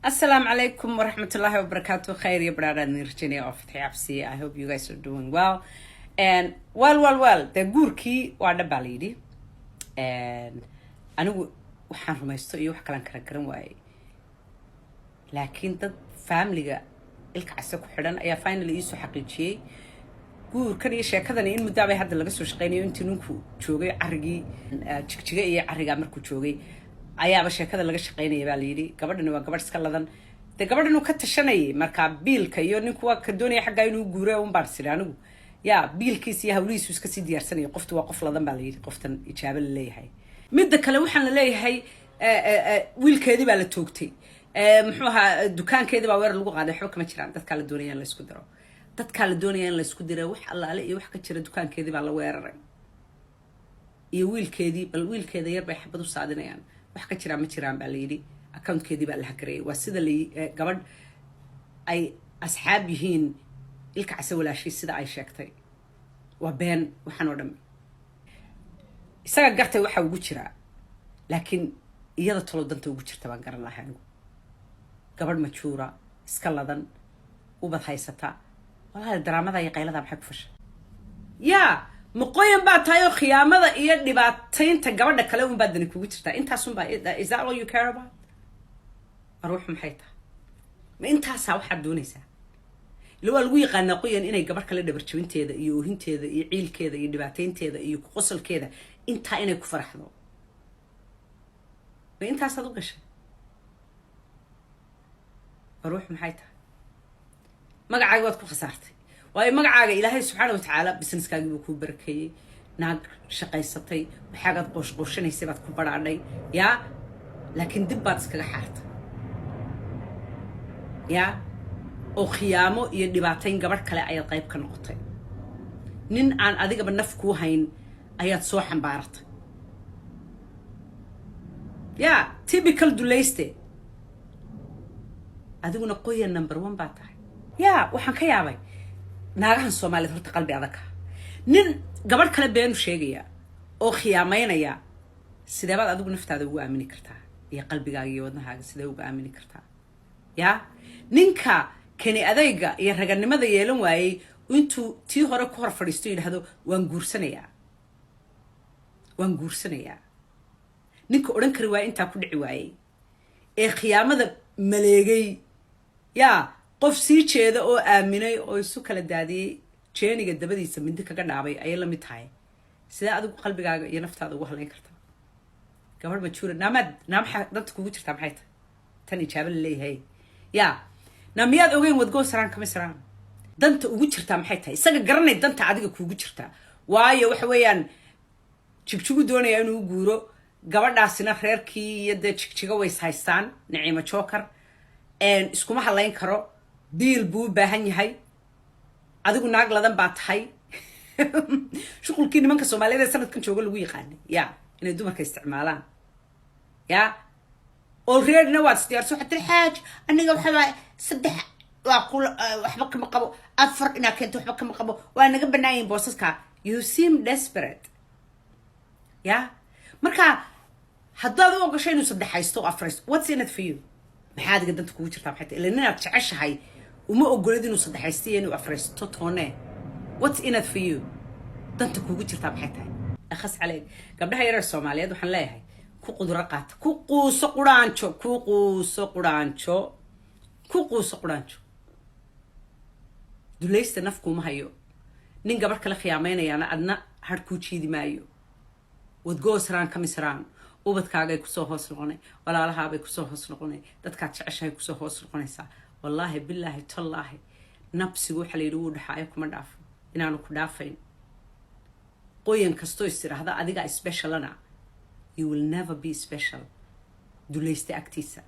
Assalamu alaikum wa rahmatullahi wa barakatuh. Khair ya brother Virginia of Thiapsi. I hope you guys are doing well. And well. The gurki waa dhabalidi. And anigu waxaan rumaysto iyo wax kalan kala garan waayay. Laakiin dad family-ga ilka case ku xidhan ayaa finally isu xaqiijiyay guurkan iyo sheekadan in muddo ay hadda laga soo shaqeynayo intii ninku joogay arigii jigjiga iyo ariga markuu joogay ayaaba sheekada laga shaqeynayay baa la yiri gabadhan waa gabadh iska ladan de gabadhan uu ka tashanayay marka biilka iyo ninku waa ka doonaya xagga inuu guuro un baarsiray anigu ya biilkiisa iyo hawlihiisu iska sii diyaarsanay qoftu waa qof ladan baa la yiri qoftan ijaaba la leeyahay midda kale waxaan la leeyahay wiilkeedii baa la toogtay muxuu ahaa dukaankeedii baa weer lagu qaaday waxba kama jiraan dadka la doonayaan la isku daro dadka la doonayaan la isku diray wax allaale iyo wax ka jira dukaankeedii baa la weeraray iyo wiilkeedii bal wiilkeeda yar bay xabad u saadinayaan wax ka jira ma jiraan baa la yiri accountkeedii baa la hakarayay waa sida gabadh ay asxaab yihiin ilka case walaashii sida ay sheegtay waa been waxaan oo dhan isaga gartay waxa ugu jira laakiin iyada tolo danta ugu jirta baan garan lahaa anigu gabadh majuura iska ladan ubad haysata walaal daraamada iyo qaylada maxay ku fashay maqooyan baa tahay oo khiyaamada iyo dhibaataynta gabadha kale un baa dani kugu jirtaa intaas un baa is that all you care about ruux maxay tahay ma intaasaa waxaad doonaysaa ila waa lagu yaqaanaa qoyan inay gabadh kale dhabar jabinteeda iyo oohinteeda iyo ciilkeeda iyo dhibaataynteeda iyo qosolkeeda intaa inay ku faraxdo ma intaasaad u gashay ruux maxay tahay magacaaga waad ku khasaartay waayo magacaaga ilaahay subxaanahu wa tacaala businesskaagii buu kuu barakeeyey naag shaqaysatay waxaagaad qoosqooshanaysay baad ku badhaadhay yaa laakiin dib baad iskaga xaartay yaa oo khiyaamo iyo dhibaatayn gabadh kale ayaad qayb ka noqotay nin aan adigaba naf kuu hayn ayaad soo xambaaratay yaa typical dulayste adiguna qoyan number 1 baa tahay yaa waxaan ka yaabay naagahan Soomaaliyeed horta qalbi adag nin gabadh kale beenu sheegaya oo khiyaamaynaya sidee baad adigu naftaada ugu aamini kartaa iyo qalbigaaga iyo wadnahaaga sidee ugu aamini kartaa yaa ninka kani adayga iyo raganimada yeelan waayay intuu tii hore ku hor fadhiisto yiraahdo waan guursanayaa ninka oran kari waay inta ku dhici waayay ee khiyaamada maleegay yaa qof sii jeeda oo aaminay oo isu kala daadiyay jeeniga dabadiisa mindi kaga dhaabay ay la mid tahay sida adigu qalbigaaga iyo naftaada ugu haleyn kartaa gabadh majuura naamaxa danta kugu jirta maxay tahay tan ijaaba la leeyahay yaa naamiyaad ogeyn wadgo saraan kama saraan danta ugu jirta maxay tahay isaga garanay danta adiga kugu jirta waayo waxa weeyaan jigjigu doonaya inuu guuro gabadhaasina reerkii iyo jigjiga way haystaan Naciima Joker iskuma haleyn karo biil buu baahan yahay adigu naag ladan baa tahay shuqulkii nimanka Soomaaliyeed sanadkan jooga lagu yaqaanay inay dumarka isticmaalaan already na waad diyaarso xataa xaaj aniga waxa saddex waa qul waxba kama qabo afar ina keento waxba kama qabo waa naga banaayeen boosaska you seem desperate marka haddaad u ogashay inuu saddexaysto afraysto what's in it for you maxaad adiga danta kugu jirtaa maxay tahay ilaa inaad jeceshahay uma ogolid inuu saddexaystiyo inuu afraysto toone what's in it for you danta kugu jirtaa maxay tahay akhas caleeg gabdhaha yarar Soomaaliyeed waxaan leeyahay ku qudura qaata ku quuso quraanjo dulaysta nafku ma hayo nin gabadh kale khiyaameynayana adna har ku jiidi maayo wadgo saraan kamisraan ubadkaaga ku soo hoos noqonay walaalahaabay ku soo hoos noqonay dadka jeceshahay ku soo hoos noqonaysa wallahi billahi tallahi nafsigu waxa la yiraahdo dhaxay kuma dhaafo inaanu ku dhaafayn qoyan kasto istiraahda adiga special ana you will never be special dulaysta agtiisa